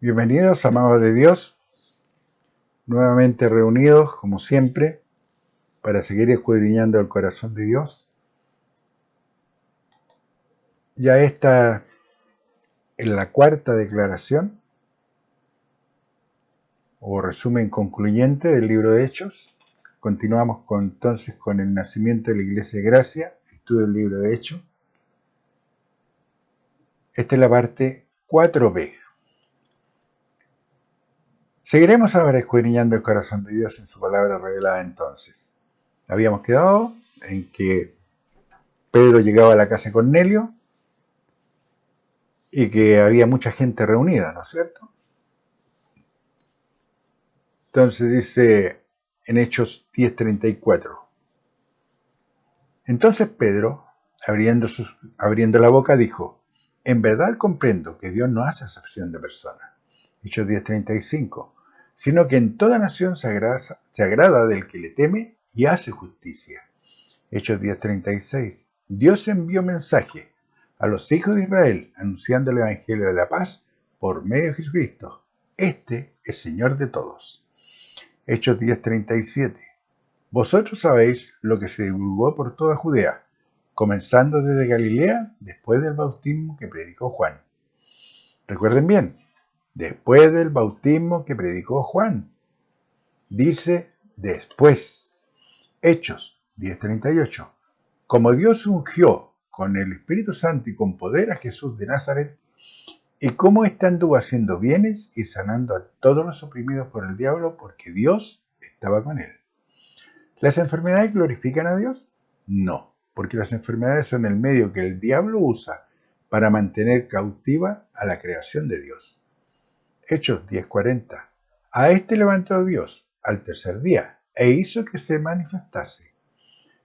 Bienvenidos, amados de Dios, nuevamente reunidos, como siempre, para seguir escudriñando el corazón de Dios. Ya esta es la cuarta declaración, o resumen concluyente del libro de Hechos. Continuamos entonces con el nacimiento de la Iglesia de Gracia, estudio del libro de Hechos. Esta es la parte 4b. Seguiremos ahora escudriñando el corazón de Dios en su palabra revelada entonces. Habíamos quedado en que Pedro llegaba a la casa de Cornelio y que había mucha gente reunida, ¿no es cierto? Entonces dice en Hechos 10:34. Entonces Pedro, abriendo la boca, dijo: en verdad comprendo que Dios no hace acepción de personas. Hechos 10:35. Sino que en toda nación se agrada del que le teme y hace justicia. Hechos 10:36. Dios envió mensaje a los hijos de Israel anunciando el evangelio de la paz por medio de Jesucristo. Este es Señor de todos. Hechos 10:37. Vosotros sabéis lo que se divulgó por toda Judea, comenzando desde Galilea, después del bautismo que predicó Juan. Recuerden bien, después del bautismo que predicó Juan. Dice después. Hechos 10:38. Como Dios ungió con el Espíritu Santo y con poder a Jesús de Nazaret, y cómo éste anduvo haciendo bienes y sanando a todos los oprimidos por el diablo, porque Dios estaba con él. ¿Las enfermedades glorifican a Dios? No, porque las enfermedades son el medio que el diablo usa para mantener cautiva a la creación de Dios. Hechos 10:40. A este levantó Dios al tercer día e hizo que se manifestase.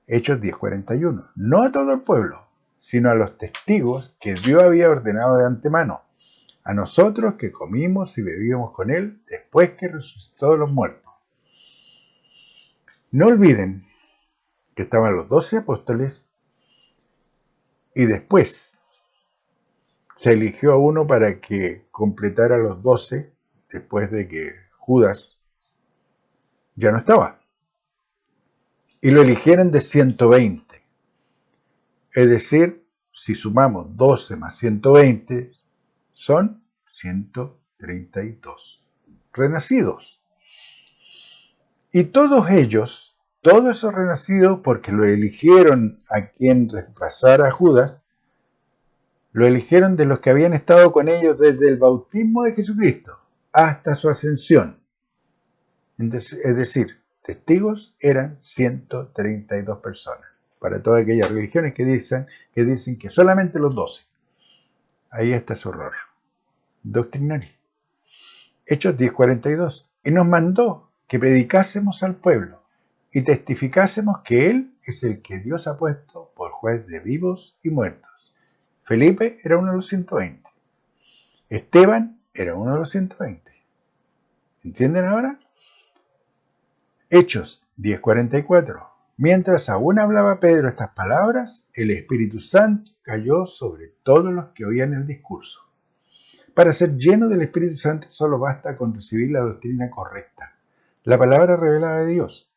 Hechos 10:41. No a todo el pueblo, sino a los testigos que Dios había ordenado de antemano, a nosotros que comimos y bebimos con él después que resucitó de los muertos. No olviden que estaban los 12 apóstoles y después se eligió a uno para que completara los 12 después de que Judas ya no estaba. Y lo eligieron de 120. Es decir, si sumamos 12 más 120, son 132 renacidos. Y todos ellos, todos esos renacidos, porque lo eligieron a quien reemplazara a Judas, lo eligieron de los que habían estado con ellos desde el bautismo de Jesucristo hasta su ascensión. Es decir, testigos eran 132 personas, para todas aquellas religiones que dicen que solamente los 12. Ahí está su error doctrinario. Hechos 10:42. Y nos mandó que predicásemos al pueblo y testificásemos que Él es el que Dios ha puesto por juez de vivos y muertos. Felipe era uno de los 120. Esteban era uno de los 120. ¿Entienden ahora? Hechos 10:44. Mientras aún hablaba Pedro estas palabras, el Espíritu Santo cayó sobre todos los que oían el discurso. Para ser lleno del Espíritu Santo solo basta con recibir la doctrina correcta, la palabra revelada de Dios.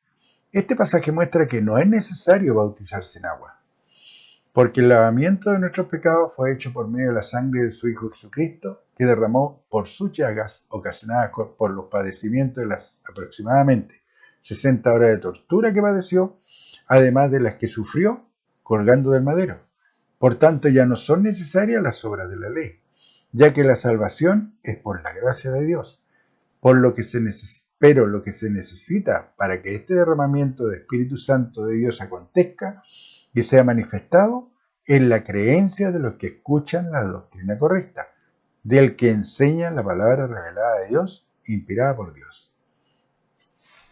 Este pasaje muestra que no es necesario bautizarse en agua, porque el lavamiento de nuestros pecados fue hecho por medio de la sangre de su Hijo Jesucristo, que derramó por sus llagas, ocasionadas por los padecimientos de las aproximadamente 60 horas de tortura que padeció, además de las que sufrió colgando del madero. Por tanto, ya no son necesarias las obras de la ley, ya que la salvación es por la gracia de Dios. Pero lo que se necesita para que este derramamiento del Espíritu Santo de Dios acontezca y sea manifestado es la creencia de los que escuchan la doctrina correcta, del que enseña la palabra revelada de Dios, inspirada por Dios.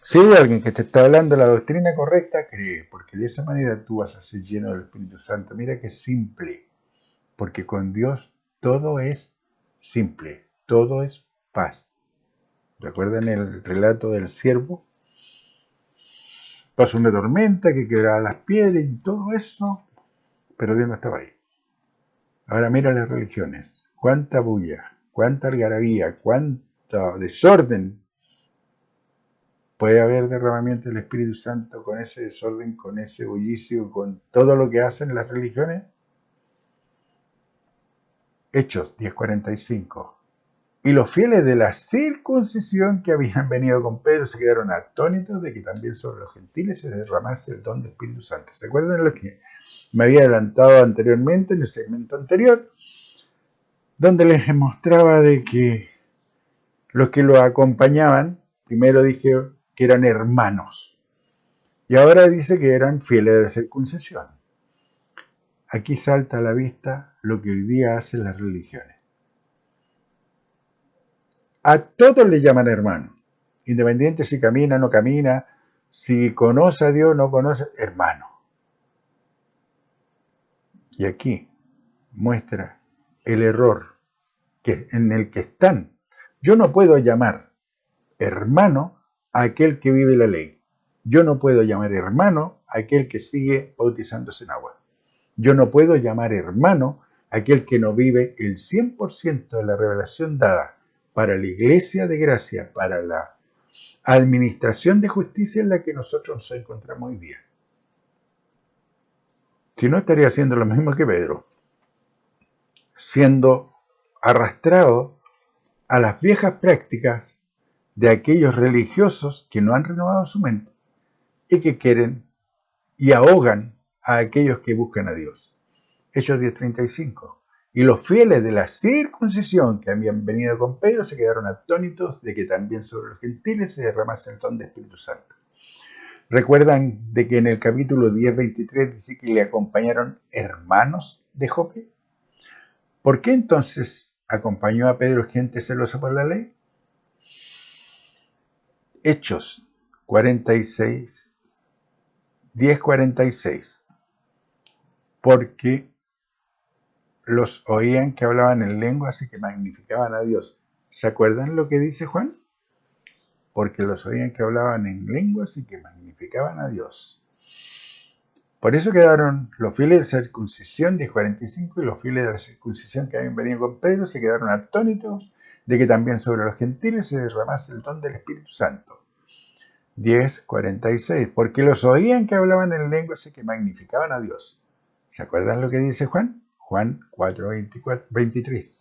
Si hay alguien que te está hablando la doctrina correcta, cree, porque de esa manera tú vas a ser lleno del Espíritu Santo. Mira que simple, porque con Dios todo es simple, todo es paz. ¿Recuerdan el relato del siervo? Pasó una tormenta que quebraba las piedras y todo eso, pero Dios no estaba ahí. Ahora mira las religiones. ¿Cuánta bulla? cuánta algarabía, cuánto desorden puede haber derramamiento del Espíritu Santo con ese desorden, con ese bullicio, con todo lo que hacen las religiones. Hechos 10:45. Y los fieles de la circuncisión que habían venido con Pedro se quedaron atónitos de que también sobre los gentiles se derramase el don del Espíritu Santo. ¿Se acuerdan de lo que me había adelantado anteriormente en el segmento anterior? Donde les mostraba de que los que lo acompañaban, primero dije que eran hermanos, y ahora dice que eran fieles de la circuncisión. Aquí salta a la vista lo que hoy día hacen las religiones. A todos le llaman hermano, independiente si camina o no camina, si conoce a Dios o no conoce, hermano. Y aquí muestra el error en el que están. Yo no puedo llamar hermano a aquel que vive la ley. Yo no puedo llamar hermano a aquel que sigue bautizándose en agua. Yo no puedo llamar hermano a aquel que no vive el 100% de la revelación dada para la iglesia de gracia, para la administración de justicia en la que nosotros nos encontramos hoy día. Si no, estaría haciendo lo mismo que Pedro, siendo arrastrado a las viejas prácticas de aquellos religiosos que no han renovado su mente y que quieren y ahogan a aquellos que buscan a Dios. Hechos 10:35. Y los fieles de la circuncisión que habían venido con Pedro se quedaron atónitos de que también sobre los gentiles se derramase el don del Espíritu Santo. ¿Recuerdan de que en el capítulo 10:23 dice que le acompañaron hermanos de Jope? ¿Por qué entonces acompañó a Pedro gente celosa por la ley? Hechos 46, 10:46. Porque los oían que hablaban en lenguas y que magnificaban a Dios. ¿Se acuerdan lo que dice Juan? Porque los oían que hablaban en lenguas y que magnificaban a Dios. Por eso quedaron los fieles de la circuncisión 10:45 y los fieles de la circuncisión que habían venido con Pedro se quedaron atónitos de que también sobre los gentiles se derramase el don del Espíritu Santo. 10:46. Porque los oían que hablaban en lenguas y que magnificaban a Dios. ¿Se acuerdan lo que dice Juan? Juan 4:23.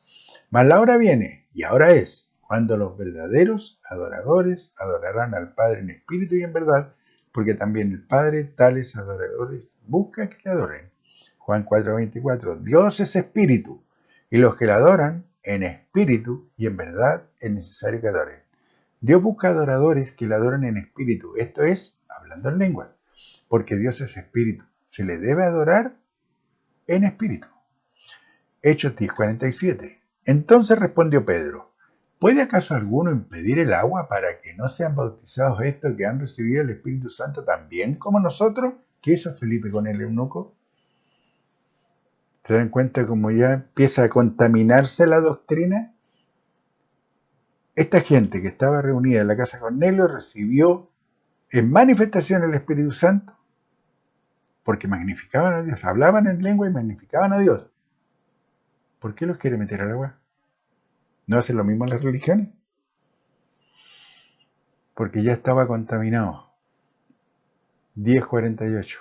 Mas la hora viene, y ahora es, cuando los verdaderos adoradores adorarán al Padre en espíritu y en verdad, porque también el Padre tales adoradores busca que le adoren. Juan 4:24. Dios es espíritu, y los que le adoran en espíritu y en verdad es necesario que adoren. Dios busca adoradores que le adoren en espíritu, esto es, hablando en lengua, porque Dios es espíritu. Se le debe adorar en espíritu. Hechos 10:47. Entonces respondió Pedro: ¿puede acaso alguno impedir el agua para que no sean bautizados estos que han recibido el Espíritu Santo también como nosotros? ¿Qué hizo Felipe con el eunuco? ¿Se dan cuenta cómo ya empieza a contaminarse la doctrina? Esta gente que estaba reunida en la casa de Cornelio recibió en manifestación el Espíritu Santo porque magnificaban a Dios, hablaban en lengua y magnificaban a Dios. ¿Por qué los quiere meter al agua? ¿No hacen lo mismo en las religiones? Porque ya estaba contaminado. 10:48.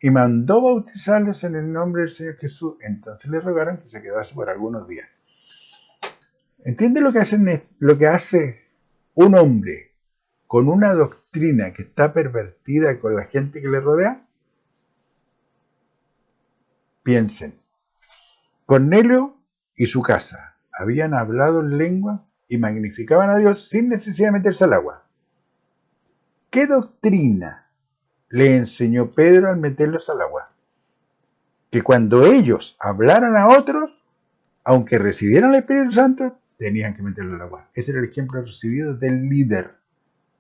Y mandó bautizarles en el nombre del Señor Jesús. Entonces le rogaron que se quedase por algunos días. ¿Entiende lo que hace un hombre con una doctrina que está pervertida con la gente que le rodea? Piensen. Cornelio y su casa habían hablado en lenguas y magnificaban a Dios sin necesidad de meterse al agua. ¿Qué doctrina le enseñó Pedro al meterlos al agua? Que cuando ellos hablaran a otros, aunque recibieran el Espíritu Santo, tenían que meterlo al agua. Ese era el ejemplo recibido del líder.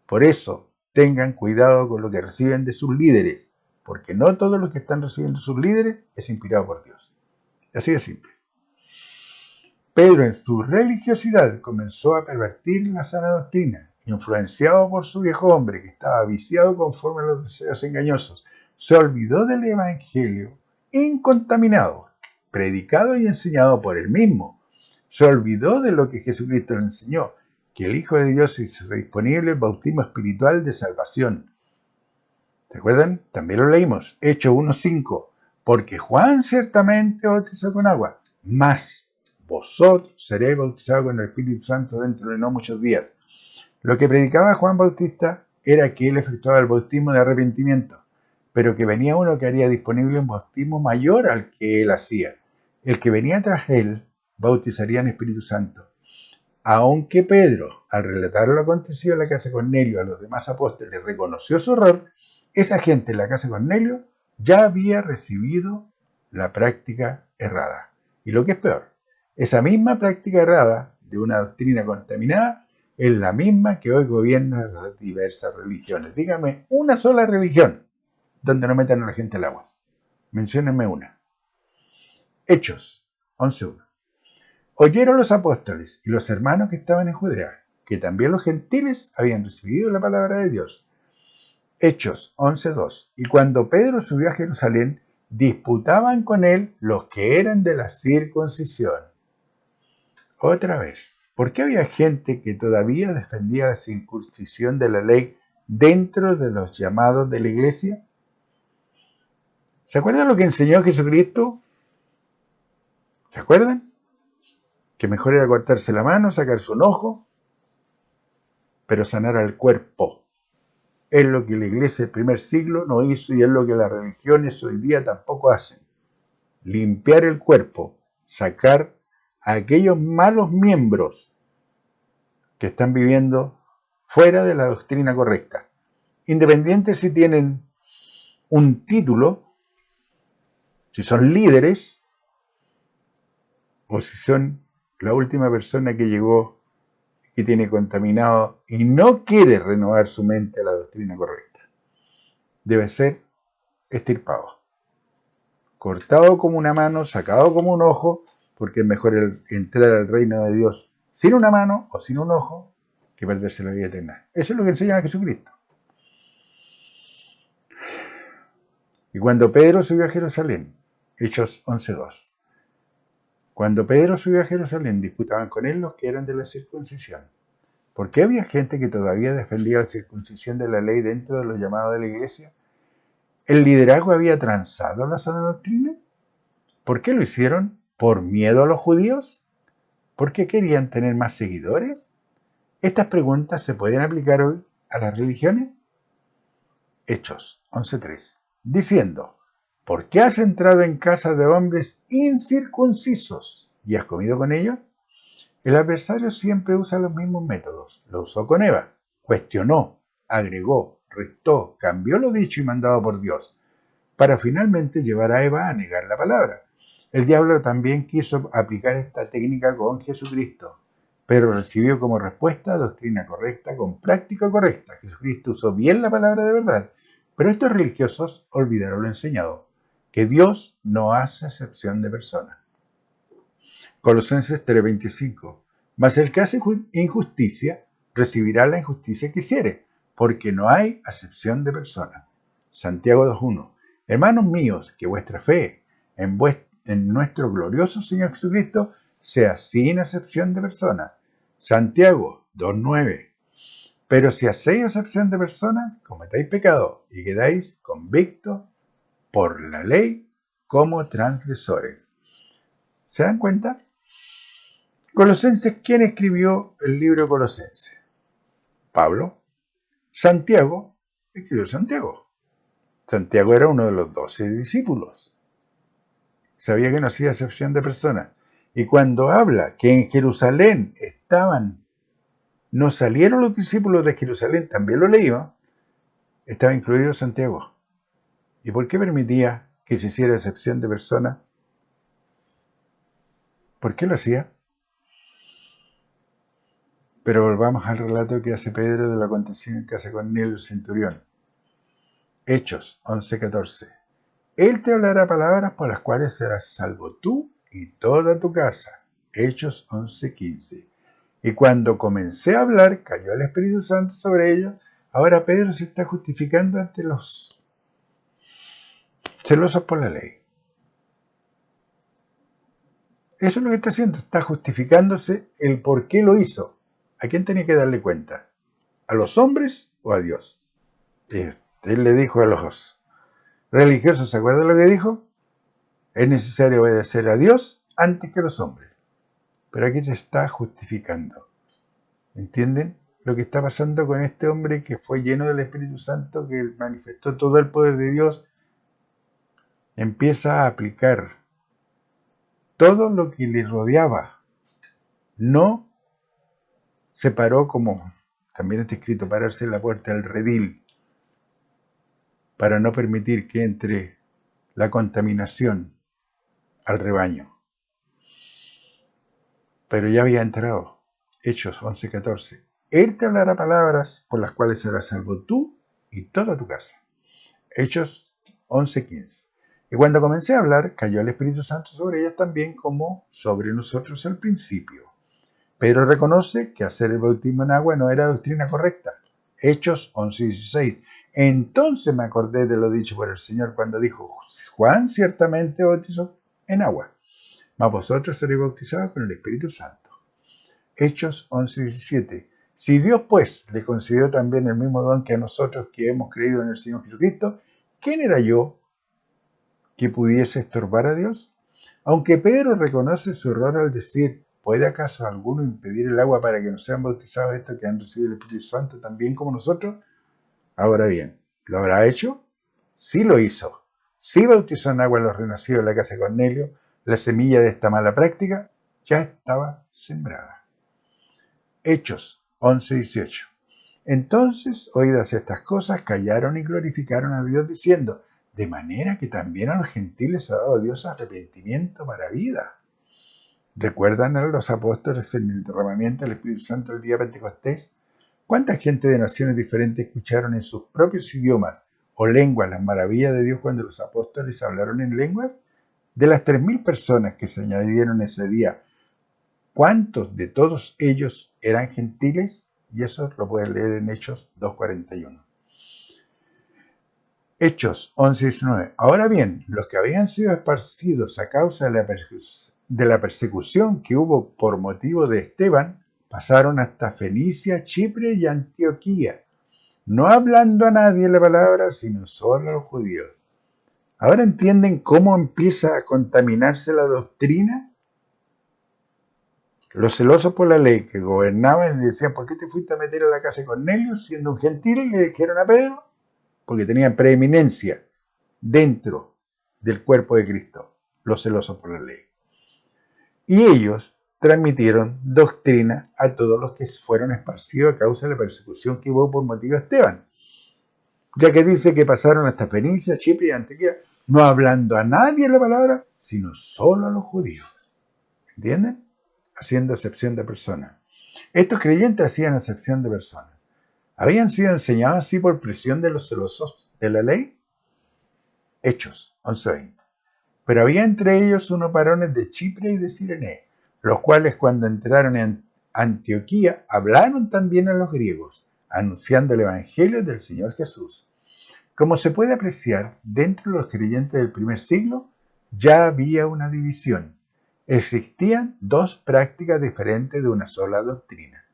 Por eso, tengan cuidado con lo que reciben de sus líderes, porque no todo lo que están recibiendo sus líderes es inspirado por Dios. Así de simple. Pedro, en su religiosidad, comenzó a pervertir la sana doctrina, influenciado por su viejo hombre, que estaba viciado conforme a los deseos engañosos. Se olvidó del evangelio incontaminado, predicado y enseñado por él mismo, Se olvidó de lo que Jesucristo le enseñó, que el Hijo de Dios hizo disponible el bautismo espiritual de salvación. ¿Se acuerdan? También lo leímos, Hechos 1:5. Porque Juan ciertamente bautizó con agua, mas vosotros seréis bautizados con el Espíritu Santo dentro de no muchos días. Lo que predicaba Juan Bautista era que él efectuaba el bautismo de arrepentimiento, pero que venía uno que haría disponible un bautismo mayor al que él hacía. El que venía tras él bautizaría en Espíritu Santo. Aunque Pedro, al relatar lo acontecido en la casa de Cornelio a los demás apóstoles, reconoció su error, esa gente en la casa de Cornelio ya había recibido la práctica errada. Y lo que es peor, esa misma práctica errada de una doctrina contaminada es la misma que hoy gobierna las diversas religiones. Dígame una sola religión donde no metan a la gente al agua. Menciónenme una. Hechos 11:1. Oyeron los apóstoles y los hermanos que estaban en Judea, que también los gentiles habían recibido la palabra de Dios. Hechos 11:2. Y cuando Pedro subió a Jerusalén, disputaban con él los que eran de la circuncisión. Otra vez, ¿por qué había gente que todavía defendía la circuncisión de la ley dentro de los llamados de la iglesia? ¿Se acuerdan lo que enseñó Jesucristo? ¿Se acuerdan? Que mejor era cortarse la mano, sacarse un ojo, pero sanar al cuerpo. Es lo que la iglesia del primer siglo no hizo y es lo que las religiones hoy día tampoco hacen. Limpiar el cuerpo, sacar a aquellos malos miembros que están viviendo fuera de la doctrina correcta. Independiente si tienen un título, si son líderes o si son la última persona que llegó, que tiene contaminado y no quiere renovar su mente a la doctrina correcta. Debe ser extirpado, cortado como una mano, sacado como un ojo, porque es mejor entrar al reino de Dios sin una mano o sin un ojo que perderse la vida eterna. Eso es lo que enseña Jesucristo. Y cuando Pedro subió a Jerusalén, Hechos 11:2, cuando Pedro subió a Jerusalén, disputaban con él los que eran de la circuncisión. ¿Por qué había gente que todavía defendía la circuncisión de la ley dentro de los llamados de la iglesia? ¿El liderazgo había transado la sana doctrina? ¿Por qué lo hicieron? ¿Por miedo a los judíos? ¿Por qué querían tener más seguidores? ¿Estas preguntas se pueden aplicar hoy a las religiones? Hechos 11:3, diciendo, ¿por qué has entrado en casa de hombres incircuncisos y has comido con ellos? El adversario siempre usa los mismos métodos. Lo usó con Eva. Cuestionó, agregó, restó, cambió lo dicho y mandado por Dios, para finalmente llevar a Eva a negar la palabra. El diablo también quiso aplicar esta técnica con Jesucristo, pero recibió como respuesta doctrina correcta con práctica correcta. Jesucristo usó bien la palabra de verdad, pero estos religiosos olvidaron lo enseñado, que Dios no hace acepción de personas. Colosenses 3:25. Mas el que hace injusticia recibirá la injusticia que hiciere, porque no hay acepción de personas. Santiago 2:1. Hermanos míos, que vuestra fe en nuestro glorioso Señor Jesucristo sea sin acepción de personas. Santiago 2:9. Pero si hacéis acepción de personas, cometéis pecado y quedáis convictos por la ley como transgresores. ¿Se dan cuenta? Colosenses, ¿quién escribió el libro de Colosenses? Pablo. Santiago, escribió Santiago. Santiago era uno de los 12 discípulos. Sabía que no hacía acepción de personas. Y cuando habla que en Jerusalén no salieron los discípulos de Jerusalén, también lo leímos, estaba incluido Santiago. ¿Y por qué permitía que se hiciera acepción de personas? ¿Por qué lo hacía? Pero volvamos al relato que hace Pedro de lo acontecido en casa de Cornelio el centurión. Hechos 11:14. Él te hablará palabras por las cuales serás salvo tú y toda tu casa. Hechos 11:15. Y cuando comencé a hablar, cayó el Espíritu Santo sobre ellos. Ahora Pedro se está justificando ante los celosos por la ley. Eso es lo que está haciendo, está justificándose el por qué lo hizo. ¿A quién tenía que darle cuenta? ¿A los hombres o a Dios? Él le dijo a los religiosos, ¿se acuerdan lo que dijo? Es necesario obedecer a Dios antes que a los hombres. Pero aquí se está justificando. ¿Entienden lo que está pasando con este hombre que fue lleno del Espíritu Santo, que manifestó todo el poder de Dios? Empieza a aplicar todo lo que le rodeaba. No se paró, como también está escrito, pararse en la puerta del redil para no permitir que entre la contaminación al rebaño. Pero ya había entrado. Hechos 11:14. Él te hablará palabras por las cuales serás salvo tú y toda tu casa. Hechos 11:15. Y cuando comencé a hablar, cayó el Espíritu Santo sobre ellos también como sobre nosotros al principio. Pedro reconoce que hacer el bautismo en agua no era doctrina correcta. Hechos 11:16. Entonces me acordé de lo dicho por el Señor cuando dijo, Juan ciertamente bautizó en agua, mas vosotros seréis bautizados con el Espíritu Santo. Hechos 11:17. Si Dios pues le concedió también el mismo don que a nosotros que hemos creído en el Señor Jesucristo, ¿quién era yo que pudiese estorbar a Dios? Aunque Pedro reconoce su error al decir, ¿puede acaso alguno impedir el agua para que no sean bautizados estos que han recibido el Espíritu Santo también como nosotros? Ahora bien, ¿lo habrá hecho? Sí lo hizo. Sí bautizó en agua a los renacidos en la casa de Cornelio. La semilla de esta mala práctica ya estaba sembrada. Hechos 11:18. Entonces, oídas estas cosas, callaron y glorificaron a Dios diciendo, de manera que también a los gentiles ha dado Dios arrepentimiento para vida. ¿Recuerdan a los apóstoles en el derramamiento del Espíritu Santo el día de Pentecostés? ¿Cuánta gente de naciones diferentes escucharon en sus propios idiomas o lenguas las maravillas de Dios cuando los apóstoles hablaron en lenguas? De las 3.000 personas que se añadieron ese día, ¿cuántos de todos ellos eran gentiles? Y eso lo pueden leer en Hechos 2:41. Hechos 11:19. Ahora bien, los que habían sido esparcidos a causa de la persecución que hubo por motivo de Esteban, pasaron hasta Fenicia, Chipre y Antioquía, no hablando a nadie la palabra, sino solo a los judíos. ¿Ahora entienden cómo empieza a contaminarse la doctrina? Los celosos por la ley que gobernaban y le decían, ¿por qué te fuiste a meter a la casa de Cornelio siendo un gentil? Y le dijeron a Pedro, porque tenían preeminencia dentro del cuerpo de Cristo, los celosos por la ley. Y ellos transmitieron doctrina a todos los que fueron esparcidos a causa de la persecución que hubo por motivo de Esteban, ya que dice que pasaron hasta Fenicia, Chipre y Antioquía, no hablando a nadie la palabra, sino solo a los judíos. ¿Entienden? Haciendo acepción de personas. Estos creyentes hacían acepción de personas. ¿Habían sido enseñados así por presión de los celosos de la ley? Hechos 11:20. Pero había entre ellos unos varones de Chipre y de Cirene, los cuales cuando entraron en Antioquía hablaron también a los griegos, anunciando el evangelio del Señor Jesús. Como se puede apreciar, dentro de los creyentes del primer siglo ya había una división. Existían dos prácticas diferentes de una sola doctrina.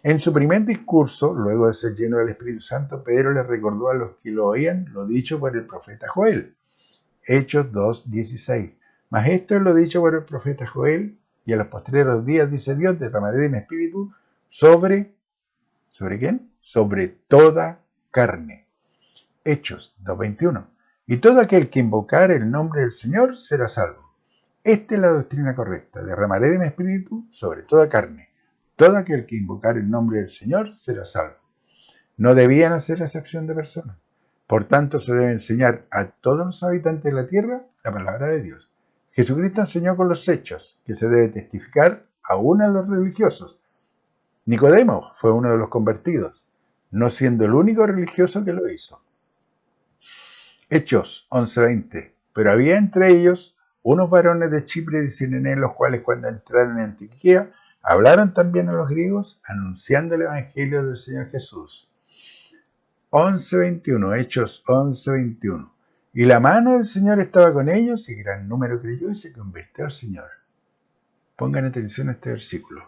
En su primer discurso, luego de ser lleno del Espíritu Santo, Pedro les recordó a los que lo oían lo dicho por el profeta Joel. Hechos 2:16. Mas esto es lo dicho por el profeta Joel, y en los postreros días, dice Dios, derramaré de mi espíritu ¿sobre quién? Sobre toda carne. Hechos 2:21. Y todo aquel que invocare el nombre del Señor será salvo. Esta es la doctrina correcta. Derramaré de mi espíritu sobre toda carne. Todo aquel que invocare el nombre del Señor será salvo. No debían hacer acepción de personas. Por tanto, se debe enseñar a todos los habitantes de la tierra la palabra de Dios. Jesucristo enseñó con los hechos que se debe testificar aún a los religiosos. Nicodemo fue uno de los convertidos, no siendo el único religioso que lo hizo. Hechos 11:20. Pero había entre ellos unos varones de Chipre y de Cirene, los cuales cuando entraron en Antioquía hablaron también a los griegos, anunciando el evangelio del Señor Jesús. 11:21. Hechos 11:21. Y la mano del Señor estaba con ellos, y gran número creyó y se convirtió al Señor. Pongan atención a este versículo.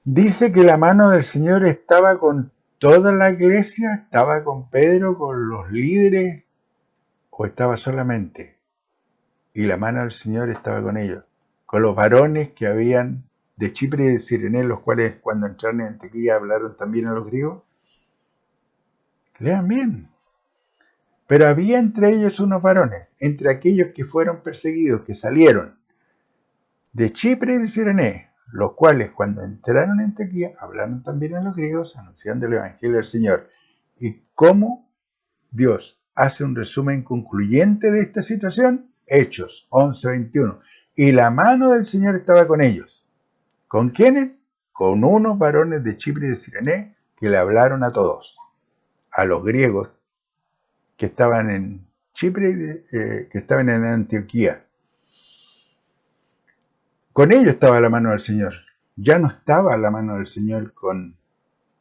Dice que la mano del Señor estaba con toda la iglesia, estaba con Pedro, con los líderes, o estaba solamente. Y la mano del Señor estaba con ellos, con los varones que habían de Chipre y de Cirene, los cuales cuando entraron en Antioquía hablaron también a los griegos. Lean bien. Pero había entre ellos unos varones, entre aquellos que fueron perseguidos, que salieron de Chipre y de Cirene, los cuales cuando entraron en Antioquía hablaron también a los griegos, anunciando el evangelio del Señor. ¿Y cómo Dios hace un resumen concluyente de esta situación? Hechos 11:21. Y la mano del Señor estaba con ellos. ¿Con quiénes? Con unos varones de Chipre y de Cirene que le hablaron a todos, a los griegos que estaban en Chipre, que estaban en Antioquía. Con ellos estaba la mano del Señor. Ya no estaba la mano del Señor con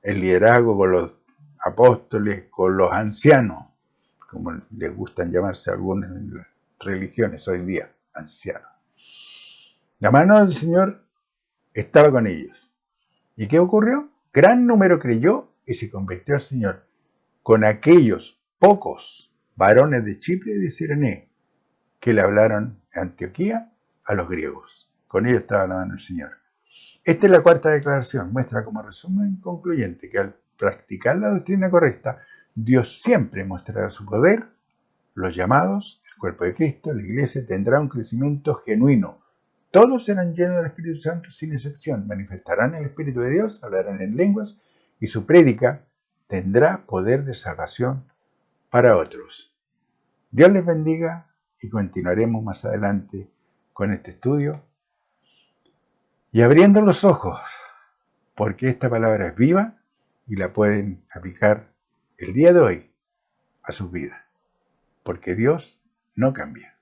el liderazgo, con los apóstoles, con los ancianos, como les gustan llamarse algunas en las religiones hoy día, ancianos. La mano del Señor estaba con ellos. ¿Y qué ocurrió? Gran número creyó y se convirtió al Señor, con aquellos pocos varones de Chipre y de Cirene que le hablaron en Antioquía a los griegos. Con ellos estaba la mano del Señor. Esta es la cuarta declaración. Muestra como resumen concluyente que al practicar la doctrina correcta, Dios siempre mostrará su poder. Los llamados, el cuerpo de Cristo, la iglesia, tendrá un crecimiento genuino. Todos serán llenos del Espíritu Santo sin excepción. Manifestarán el Espíritu de Dios, hablarán en lenguas y su prédica tendrá poder de salvación para otros. Dios les bendiga y continuaremos más adelante con este estudio y abriendo los ojos, porque esta palabra es viva y la pueden aplicar el día de hoy a sus vidas, porque Dios no cambia.